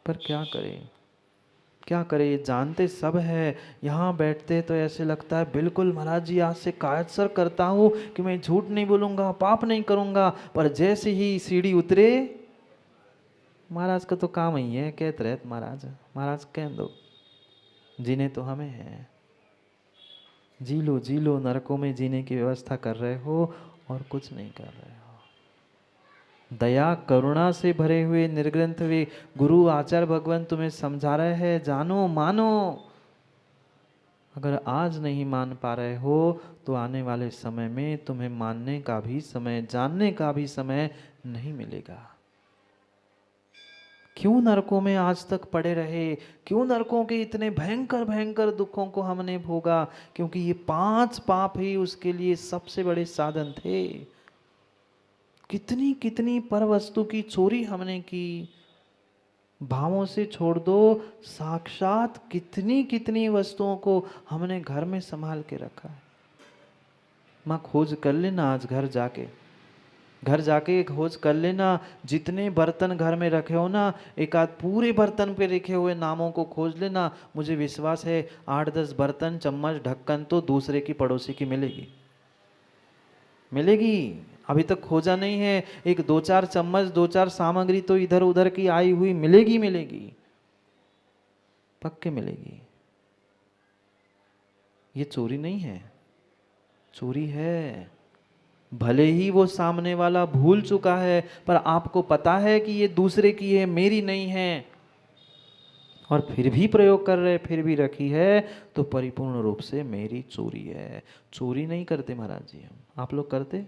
पर क्या करें, क्या करें, जानते सब है। यहाँ बैठते तो ऐसे लगता है बिल्कुल महाराज जी आज से कायद सर करता हूँ कि मैं झूठ नहीं बोलूँगा, पाप नहीं करूँगा। पर जैसे ही सीढ़ी उतरे, महाराज का तो काम ही है कहते रहते महाराज, महाराज कह दो, जीने तो हमें है। जी लो, नरकों में जीने की व्यवस्था कर रहे हो और कुछ नहीं कर रहे हो। दया करुणा से भरे हुए निर्ग्रंथ वे गुरु आचार्य भगवान तुम्हें समझा रहे हैं, जानो मानो। अगर आज नहीं मान पा रहे हो तो आने वाले समय में तुम्हें मानने का भी समय, जानने का भी समय नहीं मिलेगा। क्यों नरकों में आज तक पड़े रहे, क्यों नरकों के इतने भयंकर भयंकर दुखों को हमने भोगा? क्योंकि ये 5 पाप ही उसके लिए सबसे बड़े साधन थे। कितनी कितनी पर वस्तु की चोरी हमने की, भावों से छोड़ दो, साक्षात कितनी कितनी वस्तुओं को हमने घर में संभाल के रखा है। माँ खोज कर लेना, आज घर जाके खोज कर लेना, जितने बर्तन घर में रखे हो ना, एक आध पूरे बर्तन पे लिखे हुए नामों को खोज लेना। मुझे विश्वास है 8-10 बर्तन, चम्मच, ढक्कन तो दूसरे की पड़ोसी की मिलेगी, मिलेगी। अभी तक खोजा नहीं है, एक 2-4 चम्मच, 2-4 सामग्री तो इधर उधर की आई हुई मिलेगी, मिलेगी, पक्के मिलेगी। ये चोरी नहीं है, चोरी है। भले ही वो सामने वाला भूल चुका है, पर आपको पता है कि ये दूसरे की है, मेरी नहीं है, और फिर भी प्रयोग कर रहे, फिर भी रखी है, तो परिपूर्ण रूप से मेरी चोरी है। चोरी नहीं करते महाराज जी हम। आप लोग करते?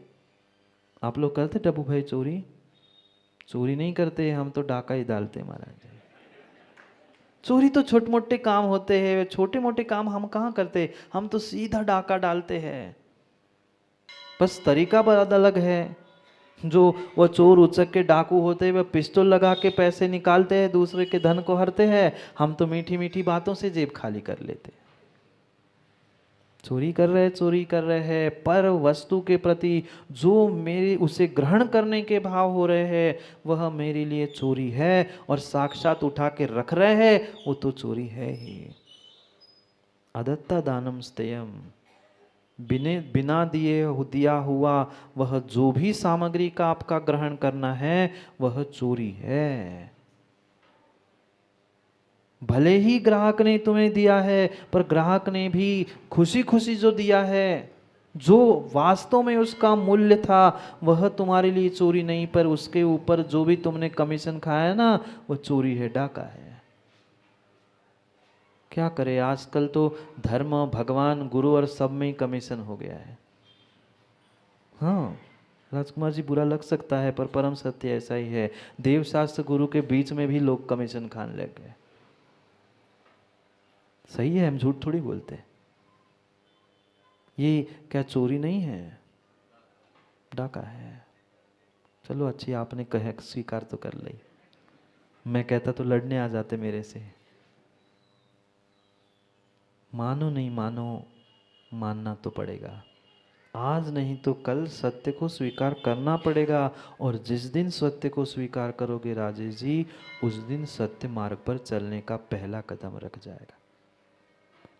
आप लोग करते डब्बू भाई चोरी? चोरी नहीं करते हम, तो डाका ही डालते महाराज जी। चोरी तो छोटे मोटे काम होते हैं, छोटे मोटे काम हम कहाँ करते, हम तो सीधा डाका डालते हैं। बस तरीका बहुत अलग है। जो वो चोर उचक के डाकू होते हैं, वह पिस्टल लगा के पैसे निकालते हैं, दूसरे के धन को हरते हैं। हम तो मीठी मीठी बातों से जेब खाली कर लेते। चोरी कर रहे हैं, पर वस्तु के प्रति जो मेरे उसे ग्रहण करने के भाव हो रहे हैं, वह मेरे लिए चोरी है। और साक्षात उठा के रख रहे हैं, वो तो चोरी है ही। अदत्ता दानम स्तेयम, बिना दिए दिया हुआ वह जो भी सामग्री का आपका ग्रहण करना है, वह चोरी है। भले ही ग्राहक ने तुम्हें दिया है, पर ग्राहक ने भी खुशी खुशी जो दिया है, जो वास्तव में उसका मूल्य था, वह तुम्हारे लिए चोरी नहीं, पर उसके ऊपर जो भी तुमने कमीशन खाया ना, वह चोरी है, डाका है। क्या करे, आजकल तो धर्म, भगवान, गुरु और सब में ही कमीशन हो गया है। हाँ राजकुमार जी, बुरा लग सकता है, पर परम सत्य ऐसा ही है। देवशास्त्र गुरु के बीच में भी लोग कमीशन खाने लग गए। सही है, हम झूठ थोड़ी बोलते। ये क्या चोरी नहीं है, डाका है। चलो अच्छी आपने कहे, स्वीकार तो कर ली। मैं कहता तो लड़ने आ जाते मेरे से। मानो नहीं मानो, मानना तो पड़ेगा। आज नहीं तो कल सत्य को स्वीकार करना पड़ेगा। और जिस दिन सत्य को स्वीकार करोगे राजेश जी, उस दिन सत्य मार्ग पर चलने का पहला कदम रख जाएगा।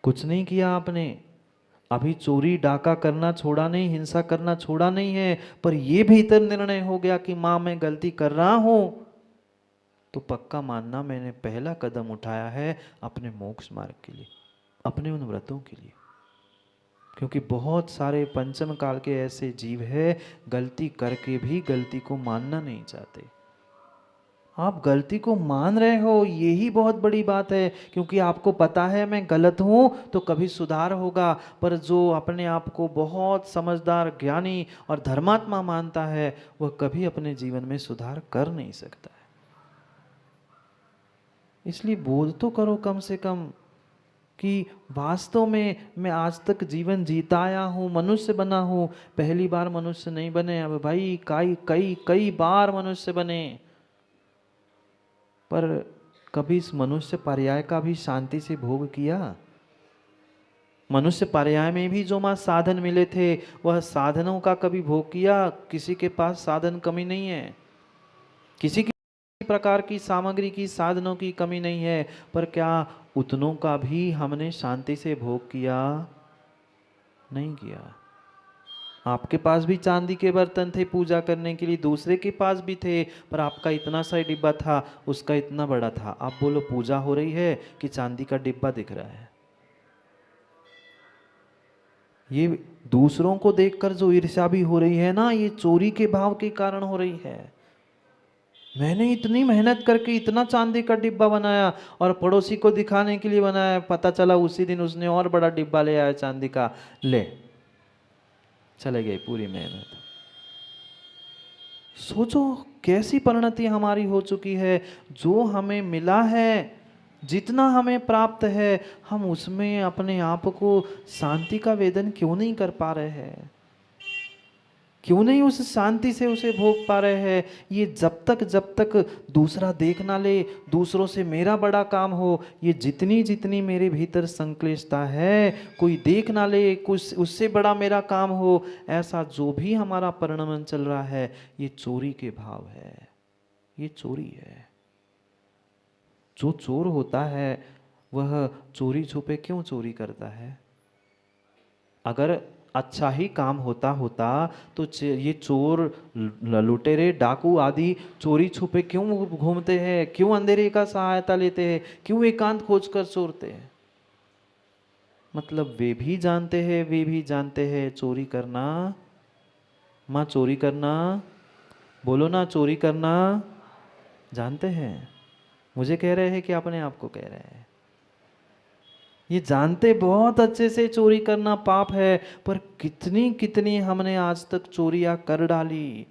कुछ नहीं किया आपने, अभी चोरी डाका करना छोड़ा नहीं, हिंसा करना छोड़ा नहीं है, पर यह भीतर निर्णय हो गया कि मां मैं गलती कर रहा हूं, तो पक्का मानना मैंने पहला कदम उठाया है अपने मोक्ष मार्ग के लिए, अपने उन व्रतों के लिए। क्योंकि बहुत सारे पंचम काल के ऐसे जीव है, गलती करके भी गलती को मानना नहीं चाहते। आप गलती को मान रहे हो, यही बहुत बड़ी बात है। क्योंकि आपको पता है मैं गलत हूं, तो कभी सुधार होगा। पर जो अपने आप को बहुत समझदार, ज्ञानी और धर्मात्मा मानता है, वह कभी अपने जीवन में सुधार कर नहीं सकता है। इसलिए बोध तो करो कम से कम कि वास्तव में मैं आज तक जीवन जीता आया हूँ, मनुष्य बना हूँ। पहली बार मनुष्य नहीं बने, अब भाई कई कई कई बार मनुष्य बने। पर कभी इस मनुष्य पर्याय का भी शांति से भोग किया? मनुष्य पर्याय में भी जो माँ साधन मिले थे, वह साधनों का कभी भोग किया? किसी के पास साधन कमी नहीं है, किसी के प्रकार की सामग्री की, साधनों की कमी नहीं है, पर क्या उतनों का भी हमने शांति से भोग किया? नहीं किया। आपके पास भी चांदी के बर्तन थे पूजा करने के लिए, दूसरे के पास भी थे, पर आपका इतना सा डिब्बा था, उसका इतना बड़ा था। आप बोलो पूजा हो रही है कि चांदी का डिब्बा दिख रहा है? ये दूसरों को देखकर जो ईर्ष्या भी हो रही है ना, ये चोरी के भाव के कारण हो रही है। मैंने इतनी मेहनत करके इतना चांदी का डिब्बा बनाया और पड़ोसी को दिखाने के लिए बनाया, पता चला उसी दिन उसने और बड़ा डिब्बा ले आया चांदी का, ले चले गई पूरी मेहनत। सोचो कैसी परिणति हमारी हो चुकी है। जो हमें मिला है, जितना हमें प्राप्त है, हम उसमें अपने आप को शांति का वेदन क्यों नहीं कर पा रहे हैं? क्यों नहीं उस शांति से उसे भोग पा रहे हैं? ये जब तक दूसरा देख ना ले, दूसरों से मेरा बड़ा काम हो, ये जितनी जितनी मेरे भीतर संक्लिष्टता है, कोई देख ना ले, कुछ उससे बड़ा मेरा काम हो, ऐसा जो भी हमारा परिणमन चल रहा है, ये चोरी के भाव है, ये चोरी है। जो चोर होता है वह चोरी छुपे क्यों चोरी करता है? अगर अच्छा ही काम होता होता तो ये चोर, लुटेरे, डाकू आदि चोरी छुपे क्यों घूमते हैं? क्यों अंधेरे का सहायता लेते हैं? क्यों एकांत खोजकर चोरते हैं? मतलब वे भी जानते हैं चोरी करना, माँ चोरी करना, बोलो ना, चोरी करना जानते हैं। मुझे कह रहे हैं कि अपने आप को कह रहे हैं? ये जानते बहुत अच्छे से चोरी करना पाप है, पर कितनी कितनी हमने आज तक चोरियां कर डाली।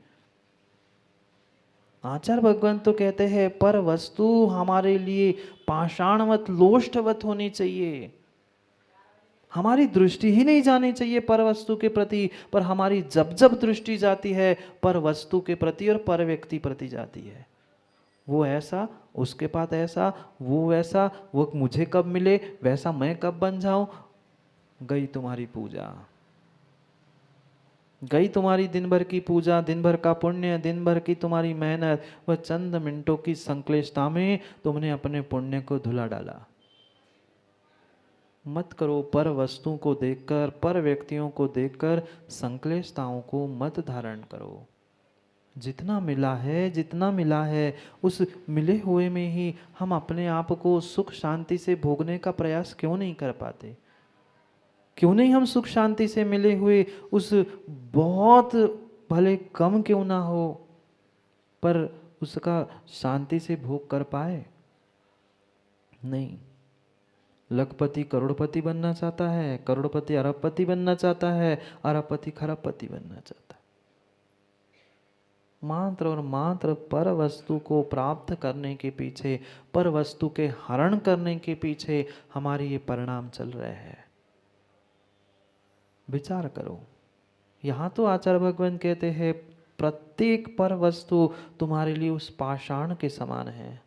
आचार्य भगवान तो कहते हैं पर वस्तु हमारे लिए पाषाणवत, लोष्टवत होनी चाहिए। हमारी दृष्टि ही नहीं जानी चाहिए पर वस्तु के प्रति, पर हमारी जब जब दृष्टि जाती है पर वस्तु के प्रति और पर व्यक्ति प्रति जाती है, वो ऐसा, उसके पास ऐसा, वो वैसा, वो मुझे कब मिले, वैसा मैं कब बन जाऊं। गई तुम्हारी पूजा, गई तुम्हारी दिन भर की पूजा, दिन भर का पुण्य, दिन भर की तुम्हारी मेहनत, वह चंद मिनटों की संक्लिष्टता में तुमने अपने पुण्य को धुला डाला। मत करो पर वस्तुओं को देखकर, पर व्यक्तियों को देखकर संक्लिष्टताओं को मत धारण करो। जितना मिला है, जितना मिला है, उस मिले हुए में ही हम अपने आप को सुख शांति से भोगने का प्रयास क्यों नहीं कर पाते? क्यों नहीं हम सुख शांति से मिले हुए उस, बहुत भले कम क्यों ना हो, पर उसका शांति से भोग कर पाए? नहीं। लखपति करोड़पति बनना चाहता है, करोड़पति अरबपति बनना चाहता है, अरबपति खरबपति बनना चाहता है। मात्र और मात्र पर वस्तु को प्राप्त करने के पीछे, पर वस्तु के हरण करने के पीछे हमारे ये परिणाम चल रहे हैं। विचार करो। यहाँ तो आचार्य भगवान कहते हैं प्रत्येक पर वस्तु तुम्हारे लिए उस पाषाण के समान है।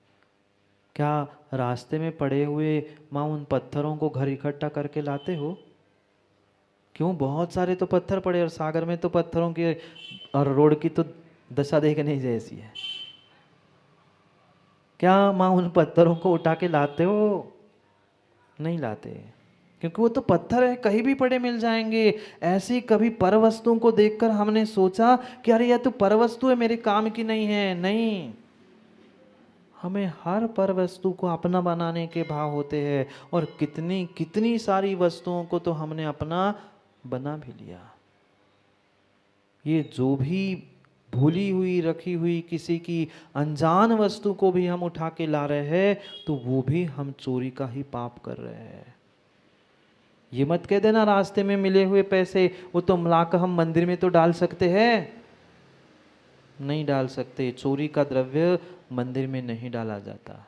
क्या रास्ते में पड़े हुए माँ उन पत्थरों को घर इकट्ठा करके लाते हो? क्यों, बहुत सारे तो पत्थर पड़े, और सागर में तो पत्थरों के और रोड की तो दशा देखने जैसी है। क्या माँ उन पत्थरों को उठा के लाते हो? नहीं लाते, क्योंकि वो तो पत्थर है, कहीं भी पड़े मिल जाएंगे। ऐसी कभी पर वस्तुओं को देखकर हमने सोचा कि अरे यह तो पर वस्तु है, मेरे काम की नहीं है? नहीं, हमें हर पर वस्तु को अपना बनाने के भाव होते हैं, और कितनी कितनी सारी वस्तुओं को तो हमने अपना बना भी लिया। ये जो भी भूली हुई, रखी हुई किसी की अनजान वस्तु को भी हम उठा के ला रहे हैं, तो वो भी हम चोरी का ही पाप कर रहे हैं। ये मत कह देना रास्ते में मिले हुए पैसे वो तो मिलाकर हम मंदिर में तो डाल सकते हैं। नहीं डाल सकते। चोरी का द्रव्य मंदिर में नहीं डाला जाता।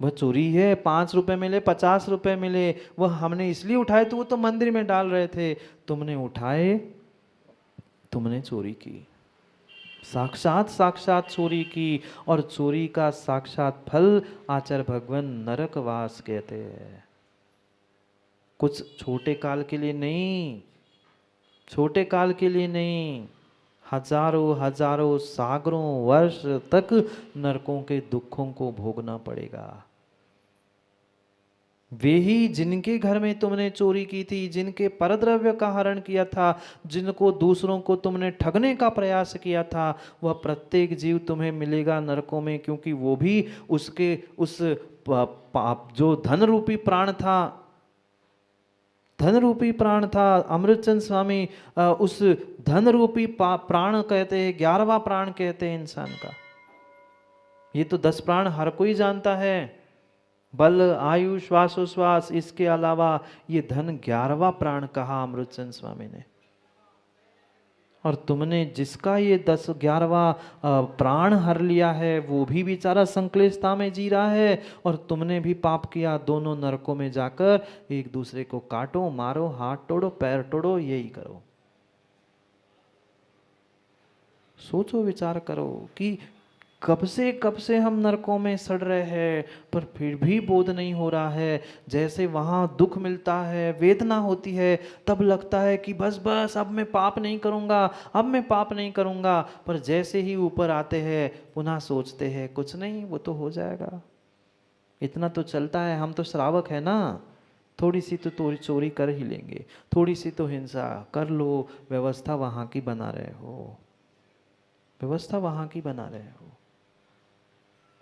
वह चोरी है, 5 रुपए मिले, 50 रुपए मिले, वह हमने इसलिए उठाए तो वो तो मंदिर में डाल रहे थे। तुमने उठाए, तुमने चोरी की, साक्षात साक्षात चोरी की, और चोरी का साक्षात फल आचार्य भगवान नरकवास कहते हैं। कुछ छोटे काल के लिए नहीं, छोटे काल के लिए नहीं, हजारों हजारों सागरों वर्ष तक नरकों के दुखों को भोगना पड़ेगा। वे ही जिनके घर में तुमने चोरी की थी, जिनके परद्रव्य का हरण किया था, जिनको दूसरों को तुमने ठगने का प्रयास किया था, वह प्रत्येक जीव तुम्हें मिलेगा नरकों में, क्योंकि वो भी उसके उस जो धन रूपी प्राण था, धन रूपी प्राण था। अमृतचंद स्वामी उस धन रूपी प्राण कहते हैं, 11वां प्राण कहते हैं इंसान का। ये तो 10 प्राण हर कोई जानता है, बल आयु श्वासोश्वास, इसके अलावा ये धन 11वां प्राण कहा अमृतचंद स्वामी ने। और तुमने जिसका ये 11वां प्राण हर लिया है, वो भी बेचारा संक्लेशता में जी रहा है, और तुमने भी पाप किया। दोनों नरकों में जाकर एक दूसरे को काटो, मारो, हाथ तोड़ो, पैर तोड़ो, यही करो। सोचो, विचार करो कि कब से हम नरकों में सड़ रहे हैं, पर फिर भी बोध नहीं हो रहा है। जैसे वहाँ दुख मिलता है, वेदना होती है, तब लगता है कि बस बस अब मैं पाप नहीं करूँगा, अब मैं पाप नहीं करूँगा। पर जैसे ही ऊपर आते हैं पुनः सोचते हैं कुछ नहीं, वो तो हो जाएगा, इतना तो चलता है, हम तो श्रावक है ना, थोड़ी सी तो चोरी कर ही लेंगे, थोड़ी सी तो हिंसा कर लो। व्यवस्था वहाँ की बना रहे हो, व्यवस्था वहाँ की बना रहे हो।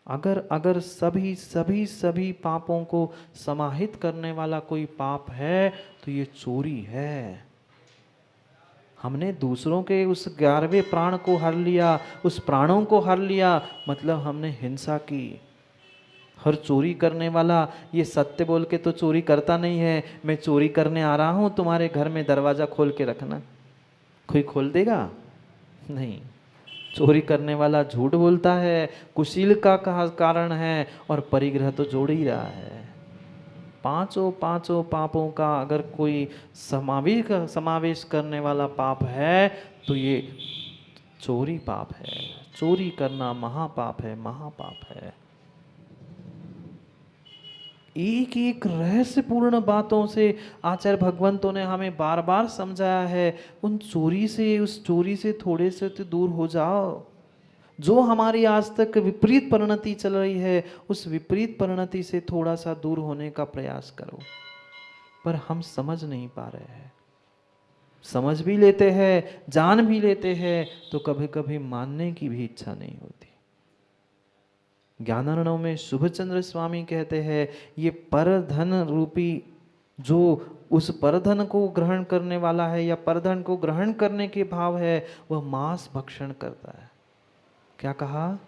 अगर सभी सभी सभी पापों को समाहित करने वाला कोई पाप है तो ये चोरी है। हमने दूसरों के उस 11वें प्राण को हर लिया, उस प्राणों को हर लिया, मतलब हमने हिंसा की। हर चोरी करने वाला ये सत्य बोल के तो चोरी करता नहीं है, मैं चोरी करने आ रहा हूं, तुम्हारे घर में दरवाजा खोल के रखना, कोई खोल देगा? नहीं। चोरी करने वाला झूठ बोलता है, कुशील का कारण है, और परिग्रह तो जोड़ ही रहा है। पांचों पापों का अगर कोई समावेश करने वाला पाप है तो ये चोरी पाप है। चोरी करना महापाप है, महापाप है। एक एक रहस्यपूर्ण बातों से आचार्य भगवंतों ने हमें बार बार समझाया है। उस चोरी से थोड़े से तो दूर हो जाओ। जो हमारी आज तक विपरीत परिणति चल रही है, उस विपरीत परिणति से थोड़ा सा दूर होने का प्रयास करो। पर हम समझ नहीं पा रहे हैं। समझ भी लेते हैं, जान भी लेते हैं, तो कभी कभी मानने की भी इच्छा नहीं होती। ज्ञानार्णव में शुभचंद्र स्वामी कहते हैं, ये परधन रूपी, जो उस परधन को ग्रहण करने वाला है या परधन को ग्रहण करने के भाव है, वह मांस भक्षण करता है। क्या कहा?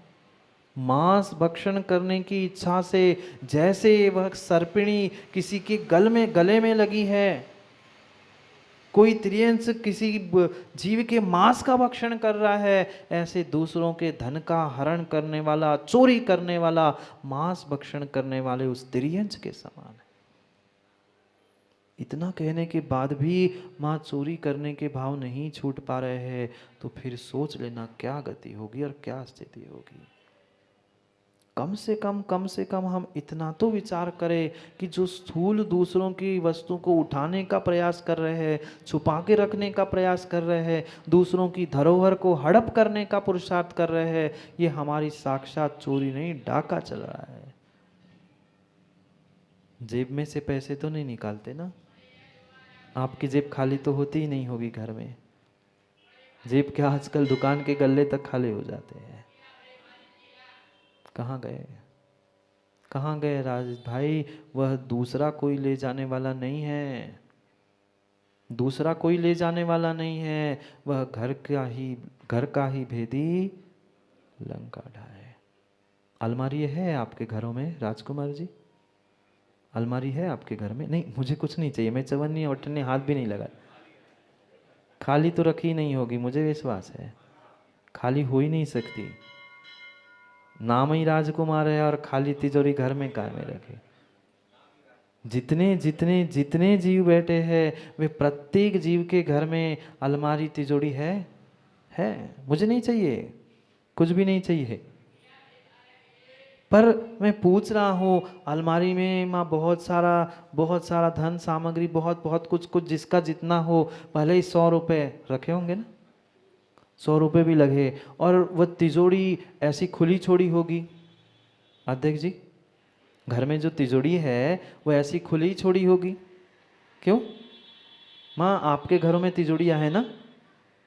मांस भक्षण करने की इच्छा से, जैसे वह सर्पिणी किसी के गले में लगी है, कोई त्रियंश किसी जीव के मांस का भक्षण कर रहा है, ऐसे दूसरों के धन का हरण करने वाला, चोरी करने वाला, मांस भक्षण करने वाले उस त्रियंश के समान है। इतना कहने के बाद भी मां चोरी करने के भाव नहीं छूट पा रहे हैं, तो फिर सोच लेना क्या गति होगी और क्या स्थिति होगी। कम से कम हम इतना तो विचार करें कि जो स्थूल दूसरों की वस्तु को उठाने का प्रयास कर रहे हैं, छुपा के रखने का प्रयास कर रहे हैं, दूसरों की धरोहर को हड़प करने का पुरुषार्थ कर रहे हैं, ये हमारी साक्षात चोरी नहीं, डाका चल रहा है। जेब में से पैसे तो नहीं निकालते ना? आपकी जेब खाली तो होती ही नहीं होगी घर में। जेब क्या, आजकल दुकान के गल्ले तक खाली हो जाते हैं। कहाँ गए राजेश भाई? वह दूसरा कोई ले जाने वाला नहीं है, दूसरा कोई ले जाने वाला नहीं है, वह घर का ही भेदी लंका ढाए। अलमारी है आपके घरों में राजकुमार जी? अलमारी है आपके घर में? नहीं, मुझे कुछ नहीं चाहिए, मैं चवन्नी वटन्नी हाथ भी नहीं लगा। खाली तो रखी नहीं होगी, मुझे विश्वास है, खाली हो ही नहीं सकती। नाम ही राजकुमार है और खाली तिजोरी घर में काय में रखे। जितने जितने जितने जीव बैठे हैं, वे प्रत्येक जीव के घर में अलमारी तिजोरी है। मुझे नहीं चाहिए, कुछ भी नहीं चाहिए, पर मैं पूछ रहा हूँ, अलमारी में माँ बहुत सारा धन सामग्री, बहुत कुछ जिसका जितना हो, भले ही 100 रुपए रखे होंगे ना, 100 रुपये भी लगे, और वह तिजोरी ऐसी खुली छोड़ी होगी। अध्यक्ष जी, घर में जो तिजोरी है वो ऐसी खुली छोड़ी होगी, क्यों? माँ, आपके घरों में तिजोरियाँ है ना?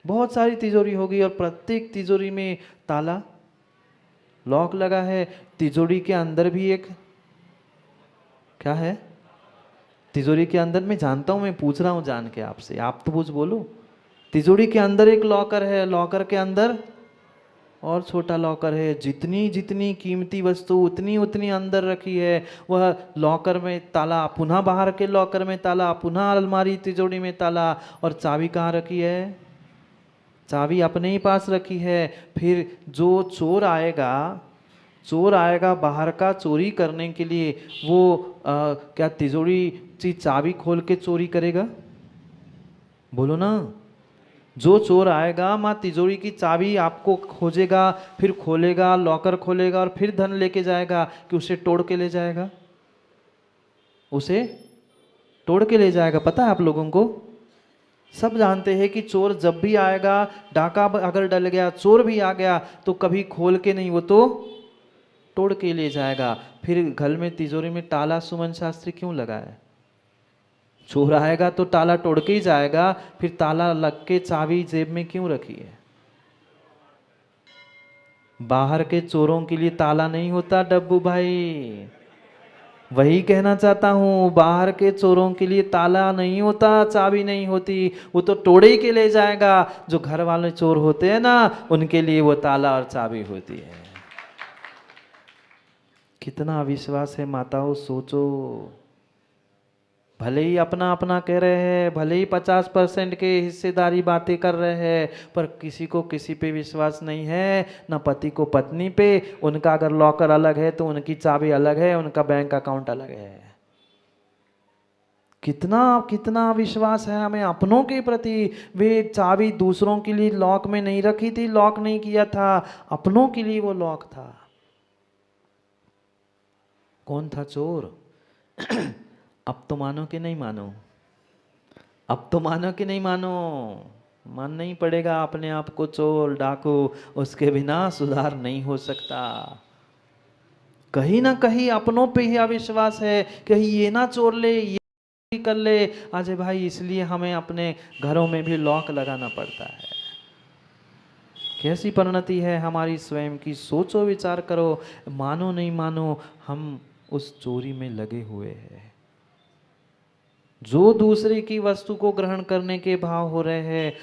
बहुत सारी तिजोरी होगी, और प्रत्येक तिजोरी में ताला, लॉक लगा है। तिजोरी के अंदर भी एक क्या है? तिजोरी के अंदर, मैं जानता हूँ, मैं पूछ रहा हूँ जान के आपसे, आप तो कुछ बोलो। तिजोरी के अंदर एक लॉकर है, लॉकर के अंदर और छोटा लॉकर है। जितनी जितनी कीमती वस्तु उतनी उतनी अंदर रखी है। वह लॉकर में ताला, पुनः बाहर के लॉकर में ताला, पुनः अलमारी तिजोरी में ताला, और चाबी कहाँ रखी है? चाबी अपने ही पास रखी है। फिर जो चोर आएगा, चोर आएगा बाहर का चोरी करने के लिए, वो क्या तिजोरी की चाबी खोल के चोरी करेगा? बोलो ना। जो चोर आएगा माँ तिजोरी की चाबी आपको खोजेगा, फिर खोलेगा, लॉकर खोलेगा, और फिर धन लेके जाएगा, कि उसे तोड़ के ले जाएगा? उसे तोड़ के ले जाएगा। पता है आप लोगों को? सब जानते हैं कि चोर जब भी आएगा, डाका अगर डल गया, चोर भी आ गया, तो कभी खोल के नहीं, वो तो तोड़ के ले जाएगा। फिर घर में तिजोरी में ताला सुमन शास्त्री क्यों लगा है? चोर आएगा तो ताला तोड़ के ही जाएगा, फिर ताला लग के चाबी जेब में क्यों रखी है? बाहर के चोरों के लिए ताला नहीं होता डब्बू भाई। वही कहना चाहता हूँ, बाहर के चोरों के लिए ताला नहीं होता, चाबी नहीं होती, वो तो तोड़े ही के ले जाएगा। जो घर वाले चोर होते हैं ना, उनके लिए वो ताला और चाबी होती है। कितना विश्वास है माताओं, सोचो। भले ही अपना अपना कह रहे हैं, भले ही 50% के हिस्सेदारी बातें कर रहे हैं, पर किसी को किसी पे विश्वास नहीं है, ना पति को पत्नी पे। उनका अगर लॉकर अलग है तो उनकी चाबी अलग है, उनका बैंक अकाउंट अलग है। कितना कितना विश्वास है हमें अपनों के प्रति। वे चाबी दूसरों के लिए लॉक में नहीं रखी थी, लॉक नहीं किया था, अपनों के लिए वो लॉक था। कौन था चोर? अब तो मानो कि नहीं मानो? अब तो मानो कि नहीं मानो? मानना ही पड़ेगा अपने आप को चोर, डाकू, उसके बिना सुधार नहीं हो सकता। कहीं ना कहीं अपनों पे ही अविश्वास है, कहीं ये ना चोर ले, ये कर ले अजय भाई, इसलिए हमें अपने घरों में भी लॉक लगाना पड़ता है। कैसी परिणति है हमारी स्वयं की, सोचो, विचार करो। मानो नहीं मानो, हम उस चोरी में लगे हुए हैं। जो दूसरे की वस्तु को ग्रहण करने के भाव हो रहे हैं,